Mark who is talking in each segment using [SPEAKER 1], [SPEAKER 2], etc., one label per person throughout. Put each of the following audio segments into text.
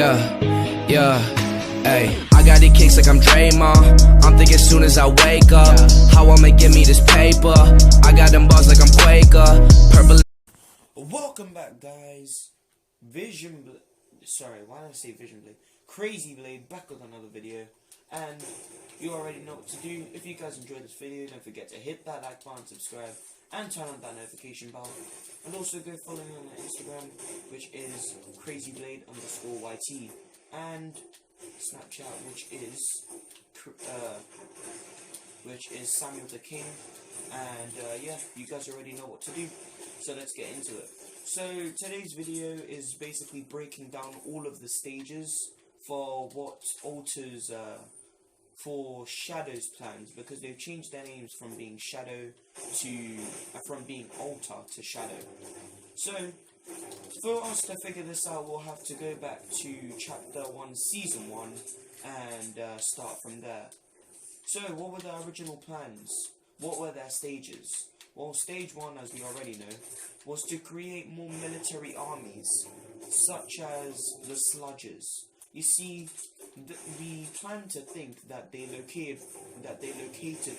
[SPEAKER 1] Yeah, ayy. I got the kicks like I'm Draymond. I'm thinking soon as I wake up, how I'ma get me this paper. I got them bars like I'm Quaker. Purple.
[SPEAKER 2] Welcome back, guys. Sorry, why did I say Vision Blade? Crazy Blade back with another video, and you already know what to do. If you guys enjoyed this video, don't forget to hit that like button, subscribe, and turn on that notification bell. And also go follow me on my Instagram, which is crazyblade_YT, and Snapchat, which is Samuel the King. And yeah, you guys already know what to do. So let's get into it. So today's video is basically breaking down all of the stages for what alters for Shadow's plans, because they've changed their names from being Shadow to from being Alter to Shadow. So for us to figure this out, we'll have to go back to chapter 1, season 1, and start from there. So what were the original plans? What were their stages? Well, stage 1, as we already know, was to create more military armies, such as the Sludges. You see, we plan to think that they located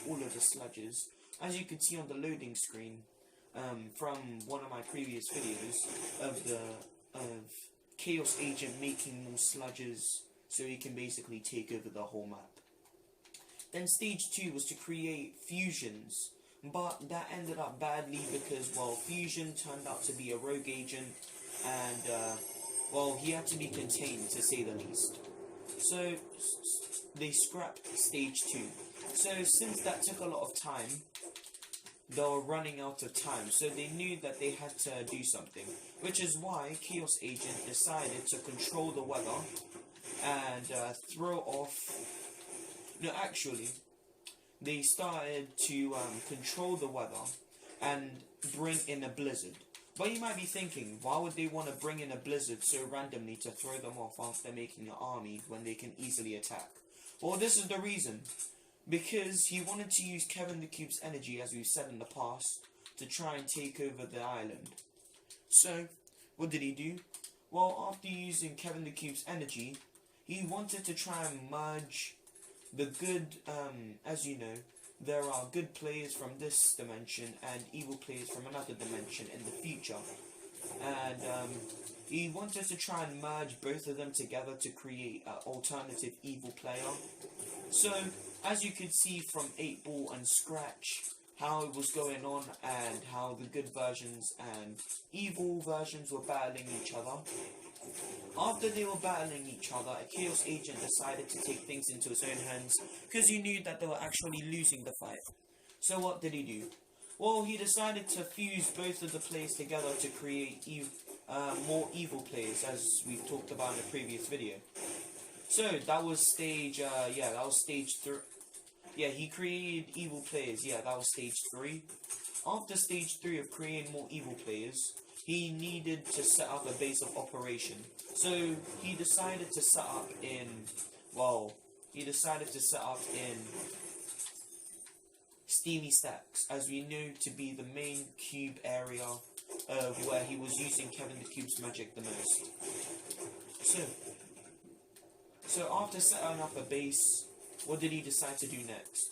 [SPEAKER 2] all of the Sludges, as you can see on the loading screen from one of my previous videos of Chaos Agent making more Sludges so he can basically take over the whole map. Then stage 2 was to create fusions, but that ended up badly because, well, Fusion turned out to be a rogue agent, and well, he had to be contained, to say the least. So they scrapped stage 2. So since that took a lot of time, they were running out of time, so they knew that they had to do something, which is why Chaos Agent decided to control the weather and throw off. No, actually, they started to control the weather and bring in a blizzard. But you might be thinking, why would they want to bring in a blizzard so randomly to throw them off after making an army when they can easily attack? Well, this is the reason. Because he wanted to use Kevin the Cube's energy, as we've said in the past, to try and take over the island. So, what did he do? Well, after using Kevin the Cube's energy, he wanted to try and merge the good, as you know, there are good players from this dimension and evil players from another dimension in the future. And he wanted to try and merge both of them together to create an alternative evil player. So, as you could see from 8-Ball and Scratch, how it was going on and how the good versions and evil versions were battling each other. After they were battling each other, a Chaos Agent decided to take things into his own hands because he knew that they were actually losing the fight. So what did he do? Well, he decided to fuse both of the players together to create more evil players, as we've talked about in a previous video. So that was stage, that was stage 3. Yeah, he created evil players. Yeah, that was stage 3. After stage 3 of creating more evil players, he needed to set up a base of operation. So he decided to set up in, Steamy Stacks, as we know to be the main cube area of where he was using Kevin the Cube's magic the most. So after setting up a base, what did he decide to do next?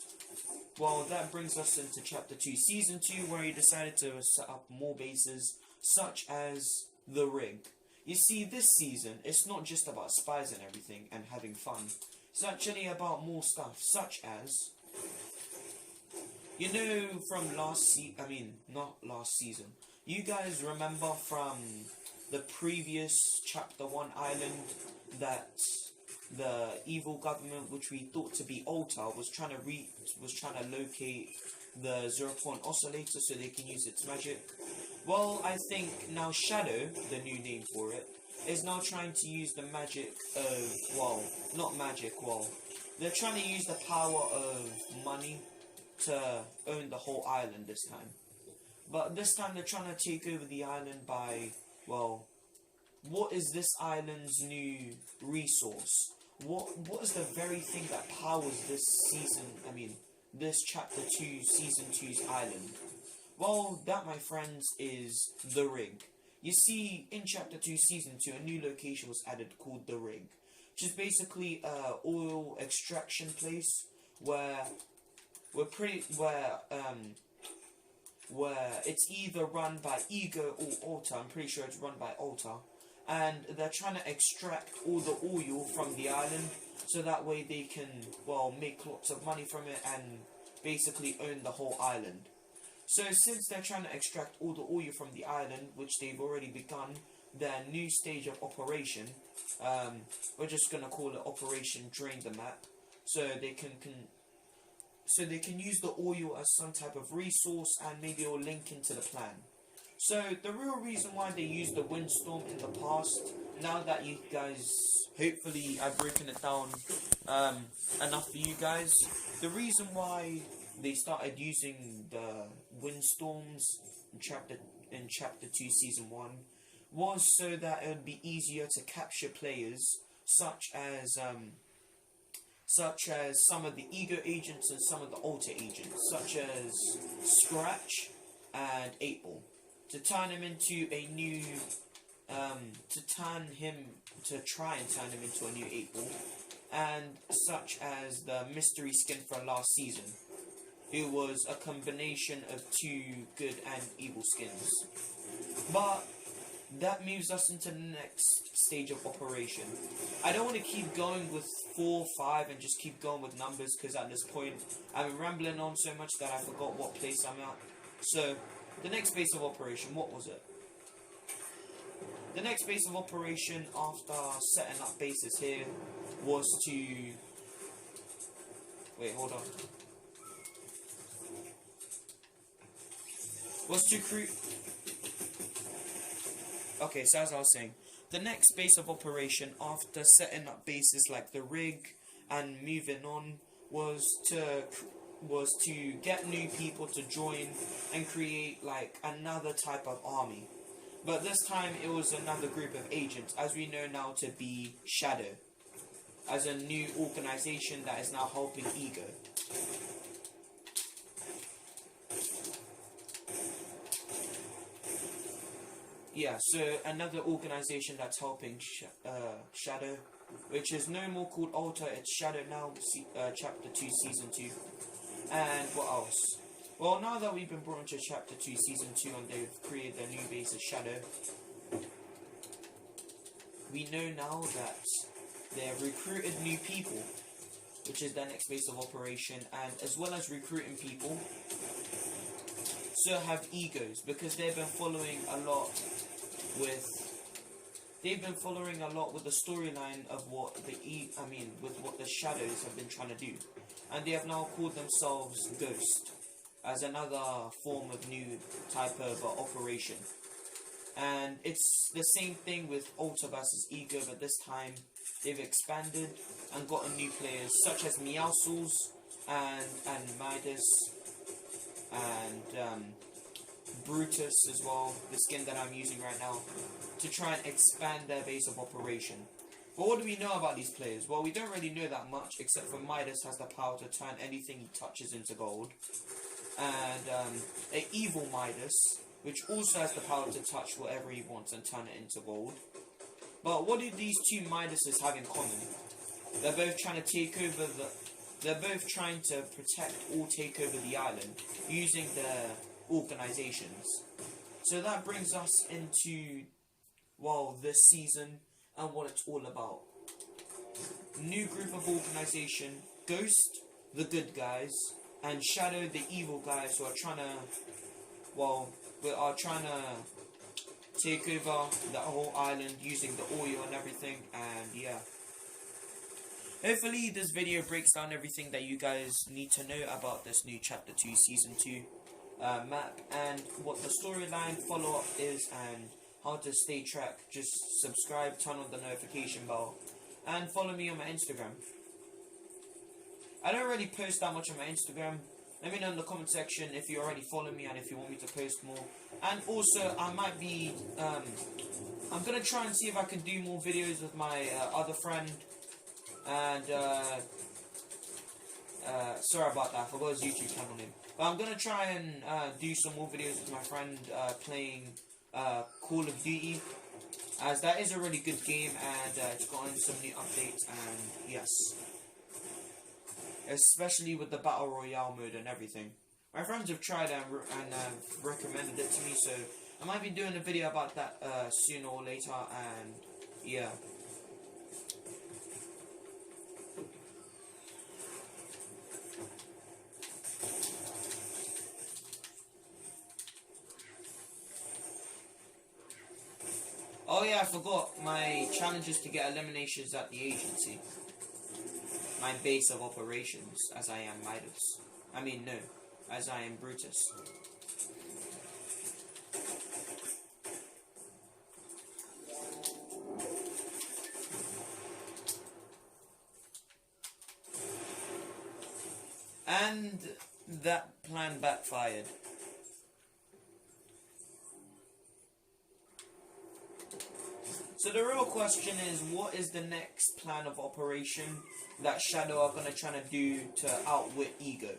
[SPEAKER 2] Well, that brings us into chapter 2, season 2, where he decided to set up more bases, such as the rig. You see, this season, it's not just about spies and everything and having fun. It's actually about more stuff, such as, you know, from not last season. You guys remember from the previous chapter 1 island that the evil government, which we thought to be Alter, was trying to locate the 0-point oscillator so they can use its magic. Well, I think now Shadow, the new name for it, is now trying to use the magic of, they're trying to use the power of money to own the whole island this time. But this time they're trying to take over the island by, what is this island's new resource? What is the very thing that powers this this chapter 2, season 2's island? Well, that, my friends, is the rig. You see, in Chapter 2, Season 2, a new location was added called The Rig, which is basically a oil extraction place where it's either run by Ego or Alta. I'm pretty sure it's run by Alta, and they're trying to extract all the oil from the island so that way they can, well, make lots of money from it and basically own the whole island. So since they're trying to extract all the oil from the island, which they've already begun their new stage of operation, we're just gonna call it Operation Drain the Map, so they can use the oil as some type of resource, and maybe it'll link into the plan. So the real reason why they used the windstorm in the past, now that you guys, hopefully I've broken it down enough for you guys, the reason why they started using the windstorms in chapter 2 season 1 was so that it would be easier to capture players such as some of the Ego agents and some of the Alter agents, such as Scratch and 8-Ball, to turn him into a new, to try and turn him into a new 8-Ball, and such as the mystery skin from last season, who was a combination of two good and evil skins. But that moves us into the next stage of operation. I don't want to keep going with 4, 5 and just keep going with numbers, because at this point I've been rambling on so much that I forgot what place I'm at. So the next base of operation, what was it? The next base of operation after setting up bases here was to... Wait, hold on. Was to create... Okay, so as I was saying, the next base of operation after setting up bases like the Rig and moving on was to get new people to join and create like another type of army. But this time it was another group of agents, as we know now to be Shadow, as a new organization that is now helping Ego. Yeah, so another organization that's helping Shadow, which is no more called Alter, it's Shadow now, Chapter 2, Season 2. And what else? Well, now that we've been brought into Chapter 2, Season 2, and they've created their new base as Shadow, we know now that they've recruited new people, which is their next base of operation, and as well as recruiting people, so have Egos, because they've been following a lot with the storyline of what what the Shadows have been trying to do, and they have now called themselves Ghost as another form of new type of operation. And it's the same thing with Alter versus Ego, but this time they've expanded and gotten new players such as Meowscles and Midas and Brutus as well, the skin that I'm using right now, to try and expand their base of operation. But what do we know about these players? Well, we don't really know that much, except for Midas has the power to turn anything he touches into gold. And an evil Midas, which also has the power to touch whatever he wants and turn it into gold. But what do these two Midases have in common? They're both trying to take over they're both trying to protect or take over the island using their organizations. So that brings us into, well, this season and what it's all about. New group of organization, Ghost, the good guys, and Shadow, the evil guys, who are trying to take over the whole island using the oil and everything. And yeah, hopefully this video breaks down everything that you guys need to know about this new Chapter 2 Season 2 map, and what the storyline follow-up is, and how to stay track. Just subscribe, turn on the notification bell, and follow me on my Instagram. I don't really post that much on my Instagram. Let me know in the comment section if you already follow me and if you want me to post more. And also, I might be, I'm going to try and see if I can do more videos with my other friend. And, sorry about that, I forgot his YouTube channel name. But I'm going to try and do some more videos with my friend playing Call of Duty, as that is a really good game, and it's gotten some new updates, and yes, especially with the Battle Royale mode and everything. My friends have tried and recommended it to me, so I might be doing a video about that sooner or later, and yeah. Oh yeah, I forgot. My challenge is to get eliminations at the agency. My base of operations, as I am Midas. I mean, no, as I am Brutus. And that plan backfired. So the real question is, what is the next plan of operation that Shadow are going to try to do to outwit Ego?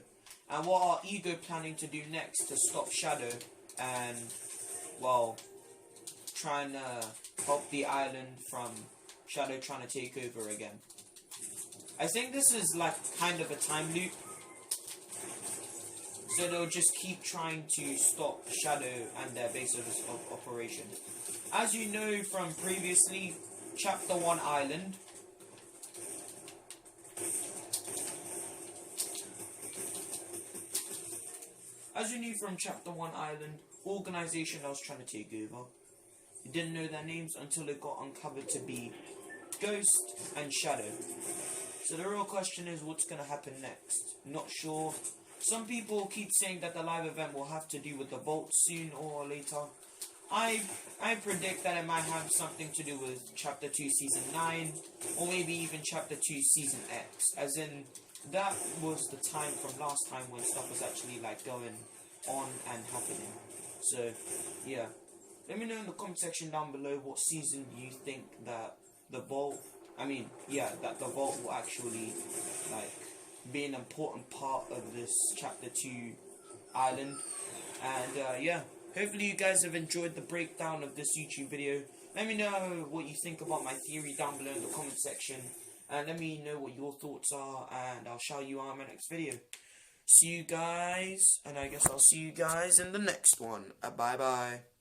[SPEAKER 2] And what are Ego planning to do next to stop Shadow and, well, trying to help the island from Shadow trying to take over again? I think this is like kind of a time loop. So they'll just keep trying to stop Shadow and their base of operation. As you know from previously, Chapter 1 Island. As you knew from Chapter 1 Island, organization that was trying to take over. You didn't know their names until it got uncovered to be Ghost and Shadow. So the real question is, what's going to happen next? Not sure. Some people keep saying that the live event will have to do with the Vault soon or later. I predict that it might have something to do with Chapter 2 Season 9, or maybe even Chapter 2 Season X, as in, that was the time from last time when stuff was actually like going on and happening. So, yeah. Let me know in the comment section down below what season do you think that the Vault, that the Vault will actually, like, be an important part of this Chapter 2 island. And, yeah. Hopefully you guys have enjoyed the breakdown of this YouTube video. Let me know what you think about my theory down below in the comment section. And let me know what your thoughts are. And I'll show you on my next video. See you guys. And I guess I'll see you guys in the next one. Bye bye.